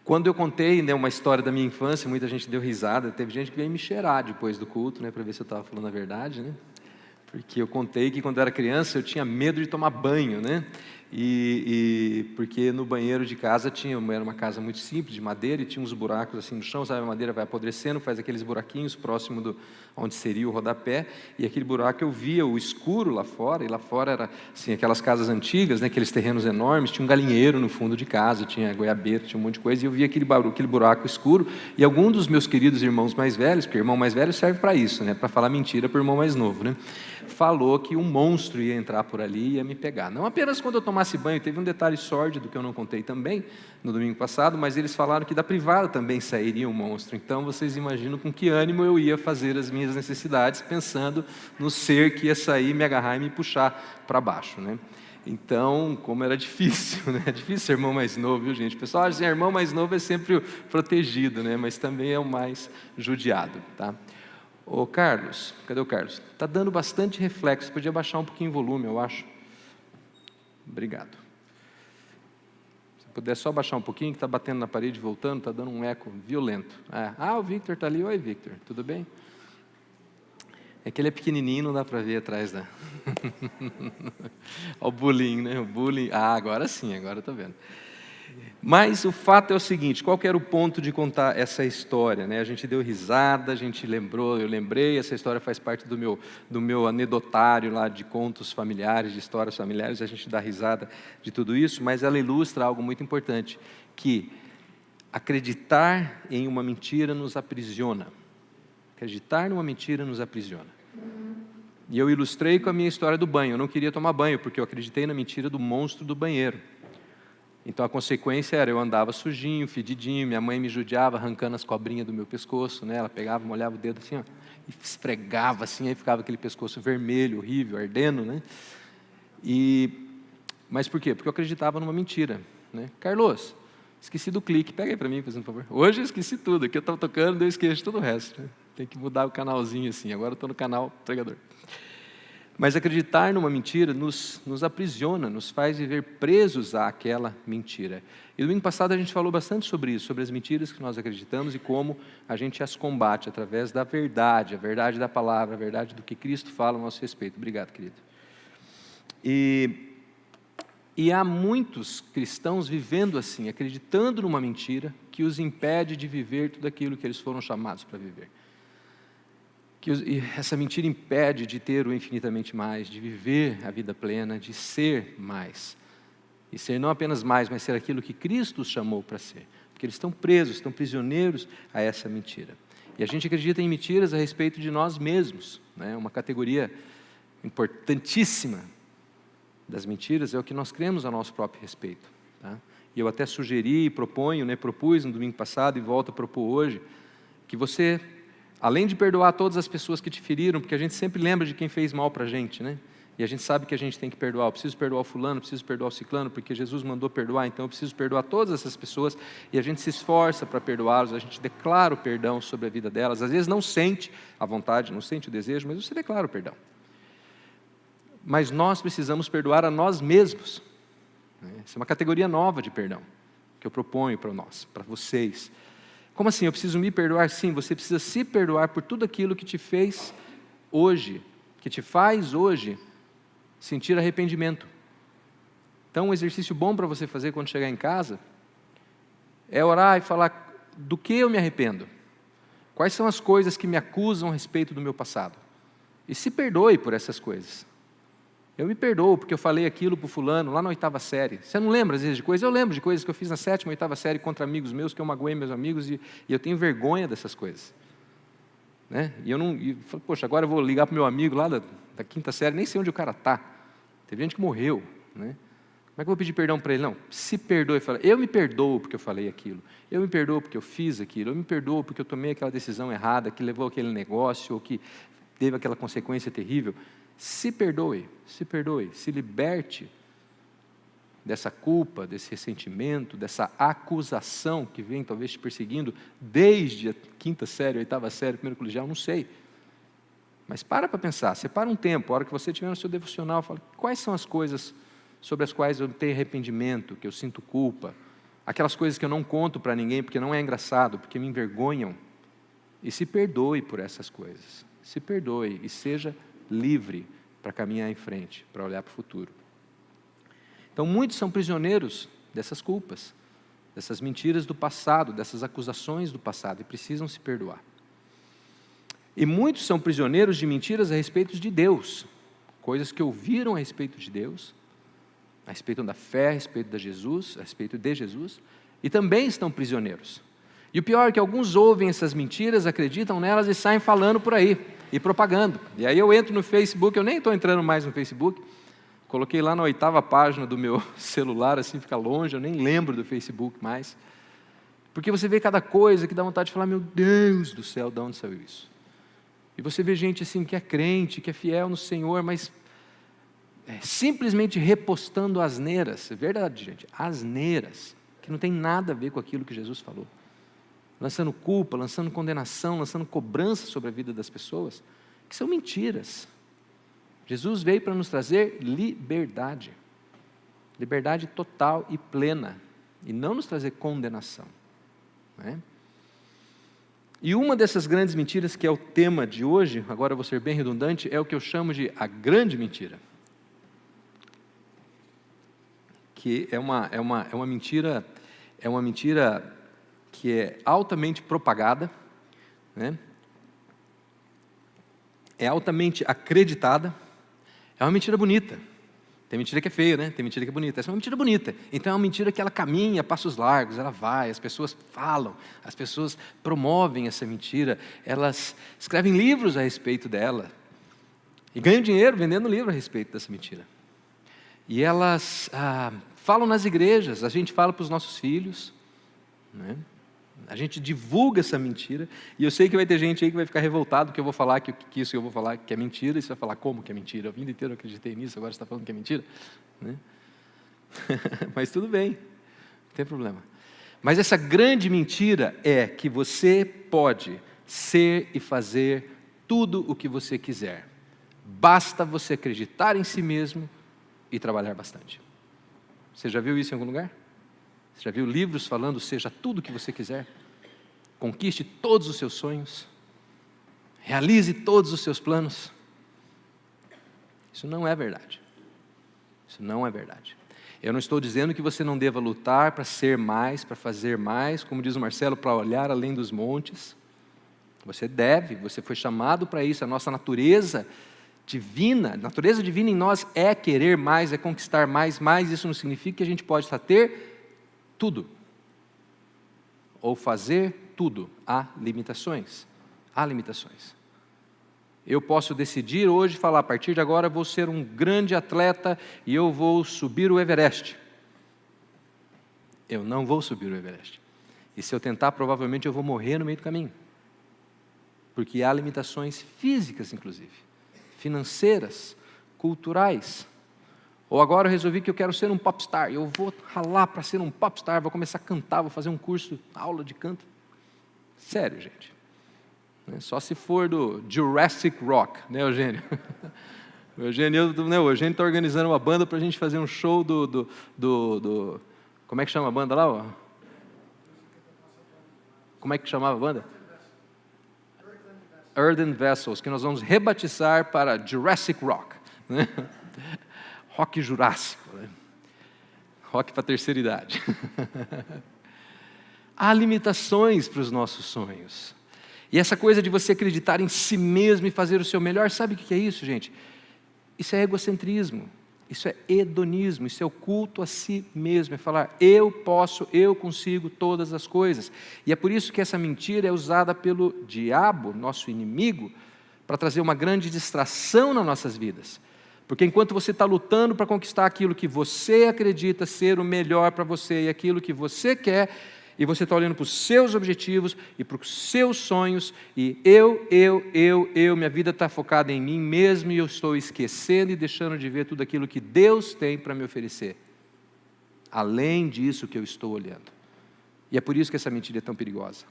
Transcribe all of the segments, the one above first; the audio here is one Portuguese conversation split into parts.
Quando eu contei, né, uma história da minha infância, muita gente deu risada, teve gente que veio me cheirar depois do culto, né, para ver se eu estava falando a verdade, né? Porque eu contei que quando eu era criança eu tinha medo de tomar banho, né? Porque no banheiro de casa era uma casa muito simples, de madeira, e tinha uns buracos assim no chão, sabe? A madeira vai apodrecendo, faz aqueles buraquinhos próximo onde seria o rodapé, e aquele buraco eu via o escuro lá fora, e lá fora era assim, aquelas casas antigas, né? Aqueles terrenos enormes, tinha um galinheiro no fundo de casa, tinha goiabeira, tinha um monte de coisa, e eu via aquele buraco escuro, e algum dos meus queridos irmãos mais velhos, porque irmão mais velho serve para isso, né? Para falar mentira para o irmão mais novo, né? Falou que um monstro ia entrar por ali e ia me pegar. Não apenas quando eu tomasse banho, teve um detalhe sórdido que eu não contei também no domingo passado, mas eles falaram que da privada também sairia um monstro. Então vocês imaginam com que ânimo eu ia fazer as minhas necessidades, pensando no ser que ia sair, me agarrar e me puxar para baixo, né? Então, como era difícil, né? É difícil ser irmão mais novo, viu, gente? O pessoal acha que irmão mais novo é sempre o protegido, né? Mas também é o mais judiado, tá? Ô Carlos, cadê o Carlos? Está dando bastante reflexo, você podia baixar um pouquinho o volume, eu acho. Obrigado. Se puder só baixar um pouquinho, que está batendo na parede e voltando, está dando um eco violento. O Victor está ali. Oi, Victor, tudo bem? É que ele é pequenininho, não dá para ver atrás da... Olha o bullying, né? O bullying. Agora sim, agora eu estou vendo. Mas o fato é o seguinte, qual que era o ponto de contar essa história, né? A gente deu risada, a gente lembrou, eu lembrei, essa história faz parte do meu anedotário lá de contos familiares, de histórias familiares, a gente dá risada de tudo isso, mas ela ilustra algo muito importante, que acreditar em uma mentira nos aprisiona. Acreditar numa mentira nos aprisiona. E eu ilustrei com a minha história do banho, eu não queria tomar banho, porque eu acreditei na mentira do monstro do banheiro. Então a consequência era, eu andava sujinho, fedidinho, minha mãe me judiava, arrancando as cobrinhas do meu pescoço, né? Ela pegava, molhava o dedo assim, ó, e esfregava assim, aí ficava aquele pescoço vermelho, horrível, ardendo, né? Mas por quê? Porque eu acreditava numa mentira, né? Carlos, esqueci do clique, pega aí para mim, por favor. Hoje eu esqueci tudo, aqui eu estava tocando, eu esqueço todo o resto, né? Tem que mudar o canalzinho assim, agora eu estou no canal pregador. Mas acreditar numa mentira nos aprisiona, nos faz viver presos àquela mentira. E domingo passado a gente falou bastante sobre isso, sobre as mentiras que nós acreditamos e como a gente as combate através da verdade, a verdade da palavra, a verdade do que Cristo fala a nosso respeito. Obrigado, querido. E há muitos cristãos vivendo assim, acreditando numa mentira que os impede de viver tudo aquilo que eles foram chamados para viver. E essa mentira impede de ter o infinitamente mais, de viver a vida plena, de ser mais. E ser não apenas mais, mas ser aquilo que Cristo os chamou para ser. Porque eles estão presos, estão prisioneiros a essa mentira. E a gente acredita em mentiras a respeito de nós mesmos, né? Uma categoria importantíssima das mentiras é o que nós cremos a nosso próprio respeito, tá? E eu até sugeri e proponho, né, propus no domingo passado e volto a propor hoje, que você... além de perdoar todas as pessoas que te feriram, porque a gente sempre lembra de quem fez mal para a gente, né? E a gente sabe que a gente tem que perdoar. Eu preciso perdoar o fulano, preciso perdoar o ciclano, porque Jesus mandou perdoar, então eu preciso perdoar todas essas pessoas. E a gente se esforça para perdoá-los, a gente declara o perdão sobre a vida delas. Às vezes não sente a vontade, não sente o desejo, mas você declara o perdão. Mas nós precisamos perdoar a nós mesmos. Essa é uma categoria nova de perdão, que eu proponho para nós, para vocês. Como assim? Eu preciso me perdoar? Sim, você precisa se perdoar por tudo aquilo que te fez hoje, que te faz hoje sentir arrependimento. Então, um exercício bom para você fazer quando chegar em casa é orar e falar do que eu me arrependo. Quais são as coisas que me acusam a respeito do meu passado? E se perdoe por essas coisas. Eu me perdoo porque eu falei aquilo para o fulano lá na 8ª série. Você não lembra às vezes de coisas? Eu lembro de coisas que eu fiz na 7ª, 8ª série contra amigos meus, que eu magoei meus amigos e eu tenho vergonha dessas coisas. Né? E eu não... poxa, agora eu vou ligar para o meu amigo lá da 5ª série, nem sei onde o cara está. Teve gente que morreu. Né? Como é que eu vou pedir perdão para ele? Não, se perdoe. Eu me perdoo porque eu falei aquilo. Eu me perdoo porque eu fiz aquilo. Eu me perdoo porque eu tomei aquela decisão errada, que levou aquele negócio, ou que teve aquela consequência terrível. Se perdoe, se liberte dessa culpa, desse ressentimento, dessa acusação que vem talvez te perseguindo desde a 5ª série, 8ª série, 1º colegial, não sei. Mas para pensar, separa um tempo, a hora que você estiver no seu devocional, fala, quais são as coisas sobre as quais eu tenho arrependimento, que eu sinto culpa, aquelas coisas que eu não conto para ninguém porque não é engraçado, porque me envergonham. E se perdoe por essas coisas. Se perdoe e seja livre para caminhar em frente, para olhar para o futuro. Então, muitos são prisioneiros dessas culpas, dessas mentiras do passado, dessas acusações do passado, e precisam se perdoar. E muitos são prisioneiros de mentiras a respeito de Deus, coisas que ouviram a respeito de Deus, a respeito da fé, a respeito de Jesus, e também estão prisioneiros. E o pior é que alguns ouvem essas mentiras, acreditam nelas e saem falando por aí, e propagando. E aí eu entro no Facebook, eu nem estou entrando mais no Facebook, coloquei lá na 8ª página do meu celular, assim fica longe, eu nem lembro do Facebook mais. Porque você vê cada coisa que dá vontade de falar, meu Deus do céu, de onde saiu isso? E você vê gente assim que é crente, que é fiel no Senhor, mas simplesmente repostando asneiras, é verdade, gente, asneiras, que não tem nada a ver com aquilo que Jesus falou. Lançando culpa, lançando condenação, lançando cobrança sobre a vida das pessoas, que são mentiras. Jesus veio para nos trazer liberdade, liberdade total e plena, e não nos trazer condenação, não é? E uma dessas grandes mentiras, que é o tema de hoje, agora eu vou ser bem redundante, é o que eu chamo de a grande mentira. Que é uma mentira que é altamente propagada, né? É altamente acreditada, é uma mentira bonita. Tem mentira que é feia, né? Tem mentira que é bonita. Essa é uma mentira bonita. Então é uma mentira que ela caminha a passos largos, ela vai, as pessoas falam, as pessoas promovem essa mentira, elas escrevem livros a respeito dela e ganham dinheiro vendendo livro a respeito dessa mentira. E elas falam nas igrejas, a gente fala para os nossos filhos, né? A gente divulga essa mentira, e eu sei que vai ter gente aí que vai ficar revoltado que eu vou falar que isso que eu vou falar que é mentira, e você vai falar, como que é mentira? A vida inteira eu acreditei nisso, agora você está falando que é mentira? Né? Mas tudo bem, não tem problema. Mas essa grande mentira é que você pode ser e fazer tudo o que você quiser. Basta você acreditar em si mesmo e trabalhar bastante. Você já viu isso em algum lugar? Você já viu livros falando, seja tudo o que você quiser? Conquiste todos os seus sonhos. Realize todos os seus planos. Isso não é verdade. Isso não é verdade. Eu não estou dizendo que você não deva lutar para ser mais, para fazer mais, como diz o Marcelo, para olhar além dos montes. Você deve, você foi chamado para isso. A nossa natureza divina em nós é querer mais, é conquistar mais. Isso não significa que a gente pode ter tudo, ou fazer tudo. Há limitações. Eu posso decidir hoje, falar, a partir de agora eu vou ser um grande atleta e eu vou subir o Everest. Eu não vou subir o Everest. E se eu tentar, provavelmente eu vou morrer no meio do caminho. Porque há limitações físicas, inclusive, financeiras, culturais. Ou agora eu resolvi que eu quero ser um popstar, eu vou ralar para ser um popstar, vou começar a cantar, vou fazer um curso, aula de canto. Sério, gente. Só se for do Jurassic Rock, né, Eugênio? O Eugênio está organizando uma banda para a gente fazer um show do... Como é que chama a banda lá? Como é que chamava a banda? Earthen Vessels, que nós vamos rebatizar para Jurassic Rock, né? Rock jurássico, né? Rock para a terceira idade. Há limitações para os nossos sonhos. E essa coisa de você acreditar em si mesmo e fazer o seu melhor, sabe o que é isso, gente? Isso é egocentrismo, isso é hedonismo, isso é o culto a si mesmo, é falar, eu posso, eu consigo todas as coisas. E é por isso que essa mentira é usada pelo diabo, nosso inimigo, para trazer uma grande distração nas nossas vidas. Porque enquanto você está lutando para conquistar aquilo que você acredita ser o melhor para você e aquilo que você quer, e você está olhando para os seus objetivos e para os seus sonhos, e minha vida está focada em mim mesmo e eu estou esquecendo e deixando de ver tudo aquilo que Deus tem para me oferecer, além disso que eu estou olhando. E é por isso que essa mentira é tão perigosa.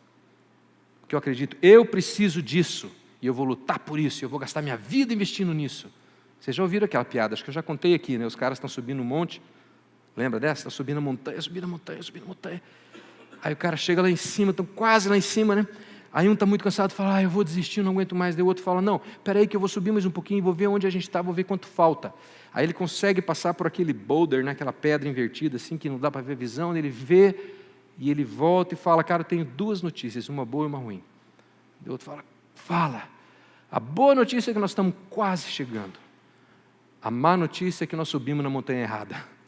Porque eu acredito, eu preciso disso, e eu vou lutar por isso, eu vou gastar minha vida investindo nisso. Vocês já ouviram aquela piada? Acho que eu já contei aqui, né? Os caras estão subindo um monte, Lembra dessa? Está subindo a montanha, subindo a montanha, subindo a montanha. Aí o cara chega lá em cima, estão quase lá em cima, né? Aí um está muito cansado, fala, eu vou desistir, não aguento mais. Daí o outro fala, não, peraí que eu vou subir mais um pouquinho, vou ver onde a gente está, vou ver quanto falta. Aí ele consegue passar por aquele boulder, né, aquela pedra invertida, assim, que não dá para ver a visão, ele vê, e ele volta e fala, cara, eu tenho duas notícias, uma boa e uma ruim. O outro fala, a boa notícia é que nós estamos quase chegando. A má notícia é que nós subimos na montanha errada.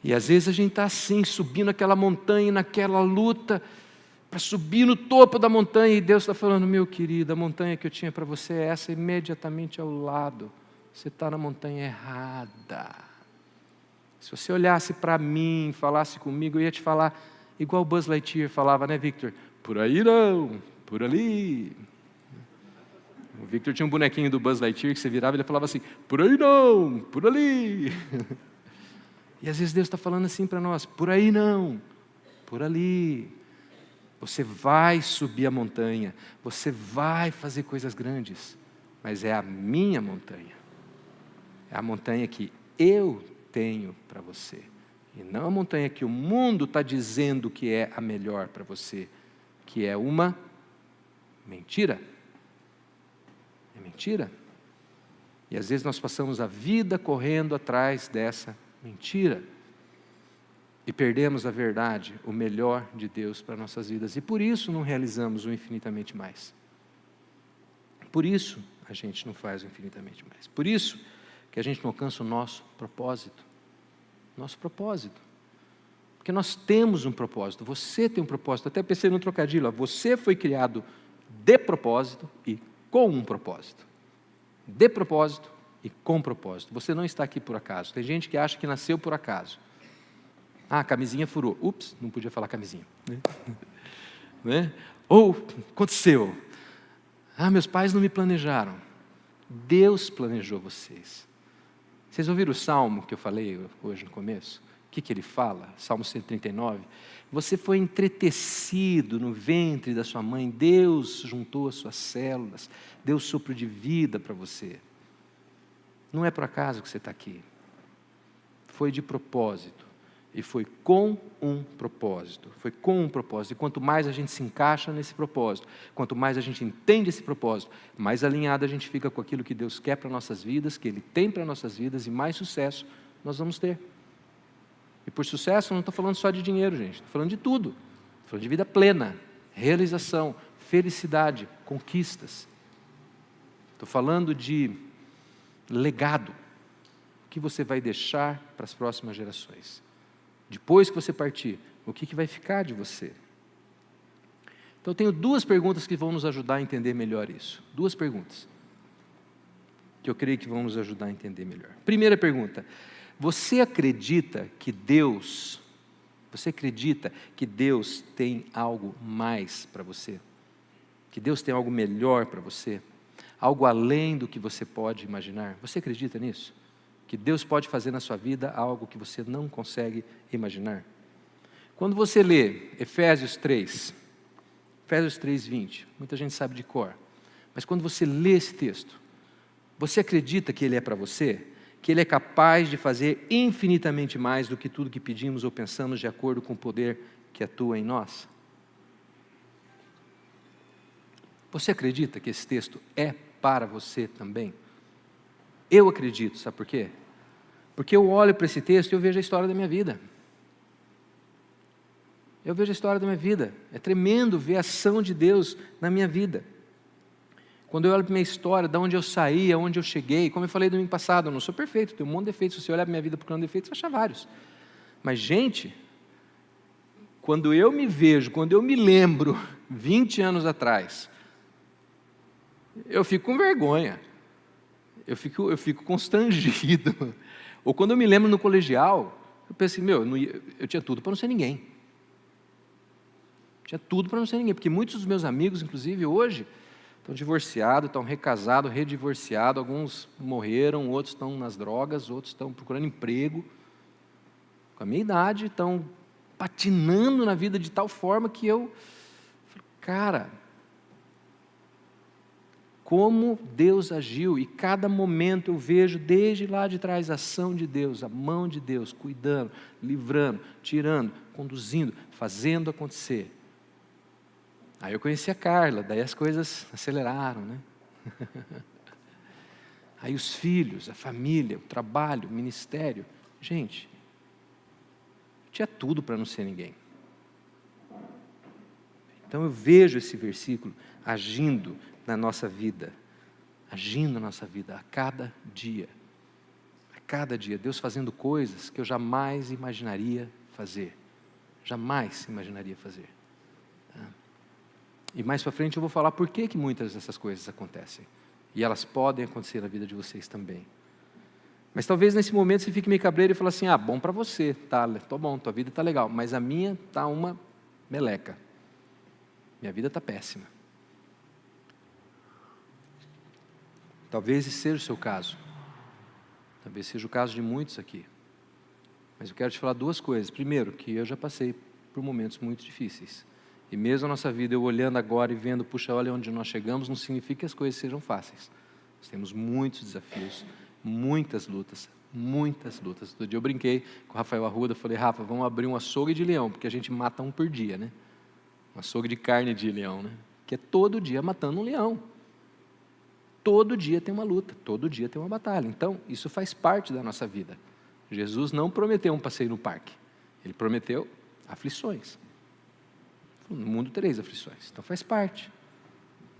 E às vezes a gente está assim, subindo aquela montanha, naquela luta, para subir no topo da montanha, e Deus está falando, meu querido, a montanha que eu tinha para você é essa imediatamente ao lado. Você está na montanha errada. Se você olhasse para mim, falasse comigo, eu ia te falar, igual o Buzz Lightyear falava, né, Victor? Por aí não, por ali. O Victor tinha um bonequinho do Buzz Lightyear que você virava e ele falava assim, por aí não, por ali. E às vezes Deus está falando assim para nós, por aí não, por ali. Você vai subir a montanha, você vai fazer coisas grandes, mas é a minha montanha. É a montanha que eu tenho para você. E não a montanha que o mundo está dizendo que é a melhor para você, que é uma mentira. É mentira. E às vezes nós passamos a vida correndo atrás dessa mentira. E perdemos a verdade, o melhor de Deus para nossas vidas. E por isso não realizamos o infinitamente mais. Por isso a gente não faz o infinitamente mais. Por isso que a gente não alcança o nosso propósito. Nosso propósito. Porque nós temos um propósito. Você tem um propósito. Até pensei no trocadilho. Você foi criado de propósito e com um propósito. De propósito e com propósito. Você não está aqui por acaso. Tem gente que acha que nasceu por acaso. A camisinha furou. Ups, não podia falar camisinha. Né? Ou, aconteceu. Meus pais não me planejaram. Deus planejou vocês. Vocês ouviram o salmo que eu falei hoje no começo? O que ele fala? Salmo 139. Você foi entretecido no ventre da sua mãe. Deus juntou as suas células. Deu sopro de vida para você. Não é por acaso que você está aqui. Foi de propósito. E foi com um propósito. Foi com um propósito. E quanto mais a gente se encaixa nesse propósito, quanto mais a gente entende esse propósito, mais alinhado a gente fica com aquilo que Deus quer para nossas vidas, que Ele tem para nossas vidas, e mais sucesso nós vamos ter. E por sucesso eu não estou falando só de dinheiro, gente. Estou falando de tudo. Estou falando de vida plena, realização, felicidade, conquistas. Estou falando de legado. O que você vai deixar para as próximas gerações. Depois que você partir, o que vai ficar de você? Então eu tenho duas perguntas que vão nos ajudar a entender melhor isso. Duas perguntas que eu creio que vão nos ajudar a entender melhor. Primeira pergunta: você acredita que Deus tem algo mais para você? Que Deus tem algo melhor para você? Algo além do que você pode imaginar? Você acredita nisso? Que Deus pode fazer na sua vida algo que você não consegue imaginar? Quando você lê Efésios 3:20, muita gente sabe de cor, mas quando você lê esse texto, você acredita que Ele é para você? Que Ele é capaz de fazer infinitamente mais do que tudo que pedimos ou pensamos, de acordo com o poder que atua em nós? Você acredita que esse texto é para você também? Eu acredito, sabe por quê? Porque eu olho para esse texto e eu vejo a história da minha vida. Eu vejo a história da minha vida. É tremendo ver a ação de Deus na minha vida. Quando eu olho para a minha história, de onde eu saí, aonde eu cheguei, como eu falei domingo passado, eu não sou perfeito, tenho um monte de defeitos. Se você olhar para a minha vida procurando defeitos, você vai achar vários. Mas, gente, quando eu me vejo, quando eu me lembro, 20 anos atrás, eu fico com vergonha. Eu fico constrangido. Ou quando eu me lembro no colegial, eu pensei, eu tinha tudo para não ser ninguém. Tinha tudo para não ser ninguém, porque muitos dos meus amigos, inclusive hoje, estão divorciados, estão recasados, redivorciados, alguns morreram, outros estão nas drogas, outros estão procurando emprego. Com a minha idade, estão patinando na vida de tal forma que eu falei, cara, como Deus agiu, e cada momento eu vejo desde lá de trás a ação de Deus, a mão de Deus, cuidando, livrando, tirando, conduzindo, fazendo acontecer. Aí eu conheci a Carla, daí as coisas aceleraram, né? Aí os filhos, a família, o trabalho, o ministério. Gente, tinha tudo para não ser ninguém. Então eu vejo esse versículo agindo na nossa vida, a cada dia. A cada dia, Deus fazendo coisas que eu jamais imaginaria fazer. Jamais imaginaria fazer. Tá? E mais para frente eu vou falar por que muitas dessas coisas acontecem. E elas podem acontecer na vida de vocês também. Mas talvez nesse momento você fique meio cabreiro e fale assim, bom para você, tá bom, tua vida está legal, mas a minha está uma meleca. Minha vida está péssima. Talvez esse seja o seu caso. Talvez seja o caso de muitos aqui. Mas eu quero te falar duas coisas. Primeiro, que eu já passei por momentos muito difíceis. E mesmo a nossa vida, eu olhando agora e vendo, puxa, olha onde nós chegamos, não significa que as coisas sejam fáceis. Nós temos muitos desafios, muitas lutas. Outro dia eu brinquei com o Rafael Arruda, falei, Rafa, vamos abrir um açougue de leão, porque a gente mata um por dia, né? Um açougue de carne de leão, né? Que é todo dia matando um leão. Todo dia tem uma luta, todo dia tem uma batalha. Então, isso faz parte da nossa vida. Jesus não prometeu um passeio no parque. Ele prometeu aflições. No mundo tereis aflições. Então, faz parte.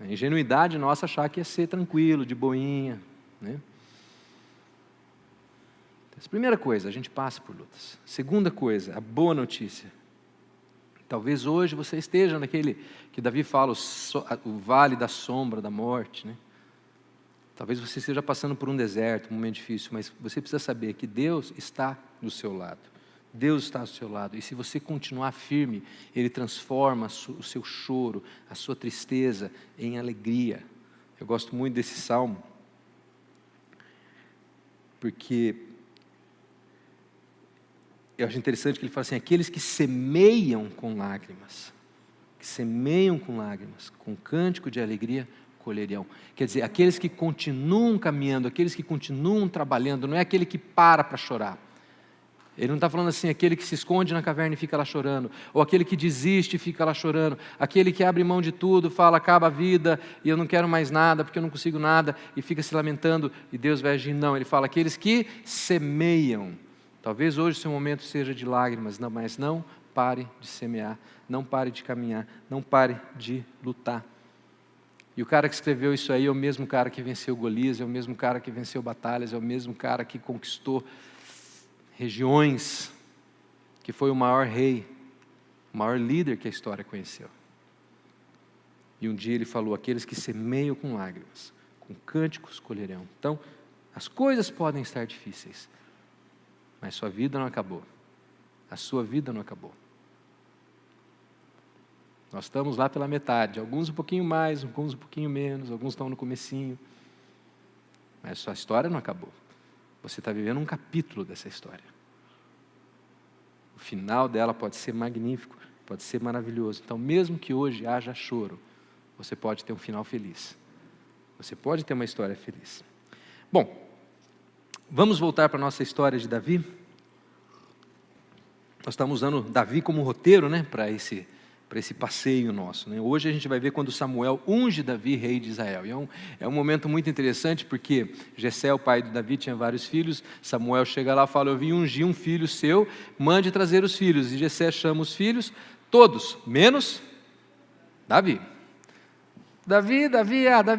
A ingenuidade nossa achar que ia ser tranquilo, de boinha, né? Essa primeira coisa, a gente passa por lutas. Segunda coisa, a boa notícia. Talvez hoje você esteja naquele que Davi fala, o vale da sombra da morte, né? Talvez você esteja passando por um deserto, um momento difícil, mas você precisa saber que Deus está do seu lado. Deus está do seu lado. E se você continuar firme, Ele transforma o seu choro, a sua tristeza em alegria. Eu gosto muito desse salmo, porque eu acho interessante que ele fala assim, aqueles que semeiam com lágrimas, com cântico de alegria, colherão. Quer dizer, aqueles que continuam caminhando, aqueles que continuam trabalhando, não é aquele que para chorar. Ele não está falando assim, aquele que se esconde na caverna e fica lá chorando, ou aquele que desiste e fica lá chorando, aquele que abre mão de tudo, fala, acaba a vida, e eu não quero mais nada, porque eu não consigo nada, e fica se lamentando, e Deus vai agir. Não, ele fala, aqueles que semeiam. Talvez hoje seu momento seja de lágrimas, não, mas não pare de semear, não pare de caminhar, não pare de lutar. E o cara que escreveu isso aí é o mesmo cara que venceu Golias, é o mesmo cara que venceu batalhas, é o mesmo cara que conquistou regiões, que foi o maior rei, o maior líder que a história conheceu. E um dia ele falou, aqueles que semeiam com lágrimas, com cânticos colherão. Então, as coisas podem estar difíceis, mas sua vida não acabou. A sua vida não acabou. Nós estamos lá pela metade, alguns um pouquinho mais, alguns um pouquinho menos, alguns estão no comecinho. Mas a sua história não acabou. Você está vivendo um capítulo dessa história. O final dela pode ser magnífico, pode ser maravilhoso. Então, mesmo que hoje haja choro, você pode ter um final feliz. Você pode ter uma história feliz. Bom, vamos voltar para a nossa história de Davi. Nós estamos usando Davi como roteiro, né, para esse passeio nosso, né? Hoje a gente vai ver quando Samuel unge Davi, rei de Israel. E é um momento muito interessante, porque Jessé, o pai de Davi, tinha vários filhos. Samuel chega lá e fala, eu vim ungir um filho seu, mande trazer os filhos. E Jessé chama os filhos, todos, menos Davi. Davi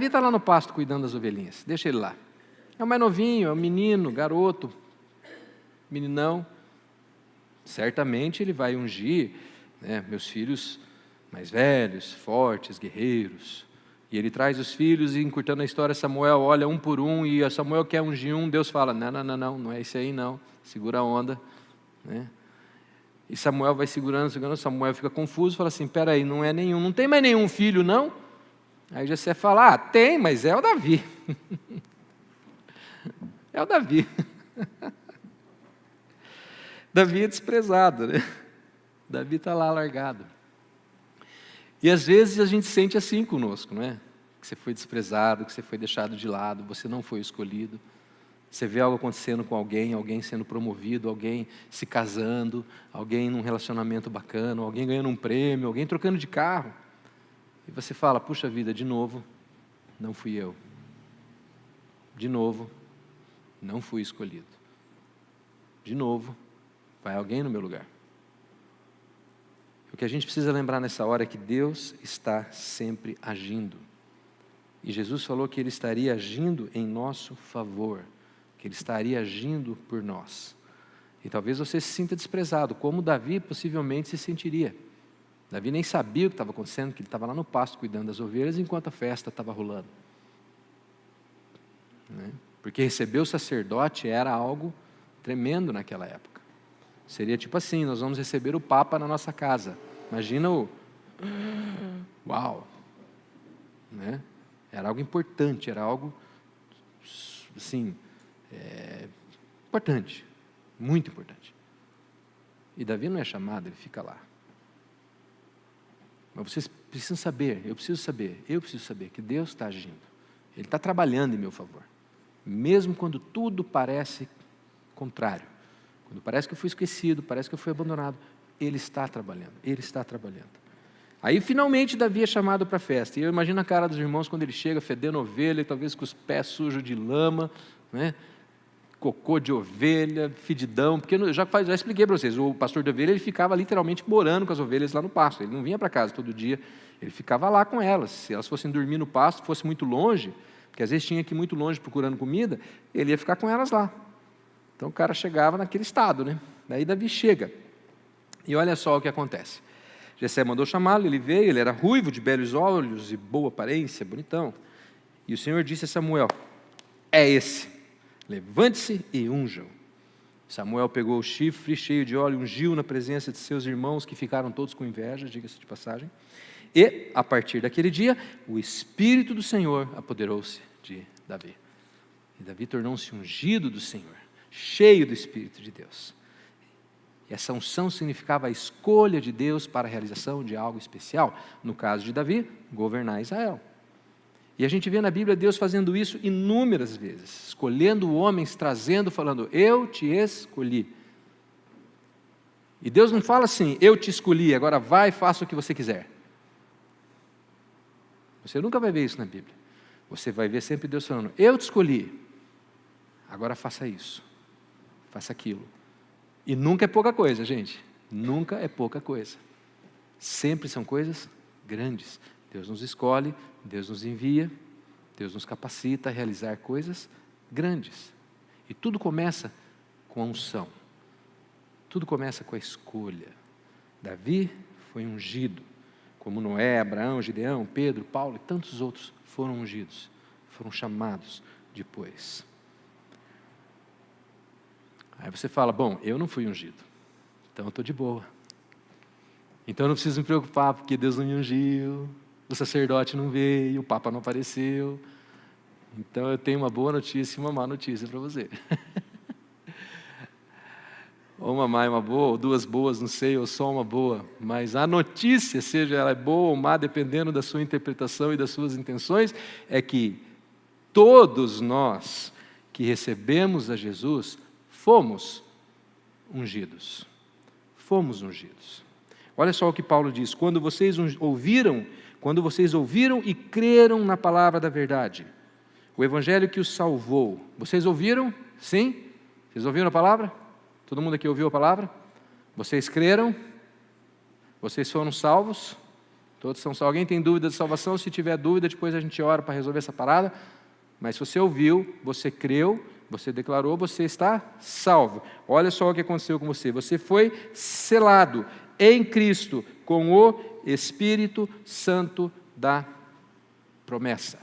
está lá no pasto cuidando das ovelhinhas, deixa ele lá. É o mais novinho, é um menino, garoto, meninão. Certamente ele vai ungir, né, meus filhos mais velhos, fortes, guerreiros. E ele traz os filhos e, encurtando a história, Samuel olha um por um e Samuel quer ungir um, Deus fala, não é esse aí não, segura a onda, né? E Samuel vai segurando, Samuel fica confuso, fala assim, peraí, não é nenhum, não tem mais nenhum filho não? Aí Jessé fala, tem, mas é o Davi. É o Davi. Davi é desprezado, né? Davi está lá largado. E às vezes a gente sente assim conosco, não é? que você foi desprezado, que você foi deixado de lado, você não foi escolhido. Você vê algo acontecendo com alguém, alguém sendo promovido, alguém se casando, alguém num relacionamento bacana, alguém ganhando um prêmio, alguém trocando de carro. E você fala, puxa vida, de novo, não fui eu. De novo, não fui escolhido. De novo, vai alguém no meu lugar. O que a gente precisa lembrar nessa hora é que Deus está sempre agindo. E Jesus falou que Ele estaria agindo em nosso favor, que Ele estaria agindo por nós. E talvez você se sinta desprezado, como Davi possivelmente se sentiria. Davi nem sabia o que estava acontecendo, que ele estava lá no pasto cuidando das ovelhas enquanto a festa estava rolando. Porque receber o sacerdote era algo tremendo naquela época. Seria tipo assim, nós vamos receber o Papa na nossa casa. Imagina o... Uau! Era algo importante, era algo assim, importante, muito importante. E Davi não é chamado, ele fica lá. Mas vocês precisam saber, eu preciso saber que Deus está agindo. Ele está trabalhando em meu favor. Mesmo quando tudo parece contrário. Quando parece que eu fui esquecido, parece que eu fui abandonado. Ele está trabalhando, Ele está trabalhando. Aí finalmente Davi é chamado para a festa. E eu imagino a cara dos irmãos quando ele chega fedendo ovelha, talvez com os pés sujos de lama, cocô de ovelha, fedidão, porque já expliquei para vocês, o pastor de ovelha ele ficava literalmente morando com as ovelhas lá no pasto, ele não vinha para casa todo dia, ele ficava lá com elas, se elas fossem dormir no pasto, fosse muito longe, porque às vezes tinha que ir muito longe procurando comida, ele ia ficar com elas lá. Então o cara chegava naquele estado, Daí Davi chega, e olha só o que acontece. Jessé mandou chamá-lo, ele veio, ele era ruivo, de belos olhos e boa aparência, bonitão, e o Senhor disse a Samuel, é esse. Levante-se e unjam. Samuel pegou o chifre cheio de óleo e ungiu na presença de seus irmãos, que ficaram todos com inveja, diga-se de passagem. E, a partir daquele dia, o Espírito do Senhor apoderou-se de Davi. E Davi tornou-se ungido do Senhor, cheio do Espírito de Deus. E essa unção significava a escolha de Deus para a realização de algo especial. No caso de Davi, governar Israel. E a gente vê na Bíblia Deus fazendo isso inúmeras vezes, escolhendo homens, trazendo, falando, eu te escolhi. E Deus não fala assim, eu te escolhi, agora vai e faça o que você quiser. Você nunca vai ver isso na Bíblia. Você vai ver sempre Deus falando, eu te escolhi, agora faça isso, faça aquilo. E nunca é pouca coisa, gente, nunca é pouca coisa. Sempre são coisas grandes. Deus nos escolhe, Deus nos envia, Deus nos capacita a realizar coisas grandes. E tudo começa com a unção. Tudo começa com a escolha. Davi foi ungido, como Noé, Abraão, Gideão, Pedro, Paulo e tantos outros foram ungidos, foram chamados depois. Aí você fala, bom, eu não fui ungido, então eu estou de boa. Então eu não preciso me preocupar porque Deus não me ungiu, o sacerdote não veio, o Papa não apareceu. Então eu tenho uma boa notícia e uma má notícia para você. Ou uma má e uma boa, ou duas boas, não sei, ou só uma boa. Mas a notícia, seja ela boa ou má, dependendo da sua interpretação e das suas intenções, é que todos nós que recebemos a Jesus, fomos ungidos. Fomos ungidos. Olha só o que Paulo diz, quando vocês ouviram e creram na palavra da verdade, o evangelho que os salvou, vocês ouviram? Sim? Vocês ouviram a palavra? Todo mundo aqui ouviu a palavra? Vocês creram? Vocês foram salvos? Todos são salvos. Alguém tem dúvida de salvação? Se tiver dúvida, depois a gente ora para resolver essa parada. Mas se você ouviu, você creu, você declarou, você está salvo. Olha só o que aconteceu com você. Você foi selado em Cristo com o Espírito Santo da promessa.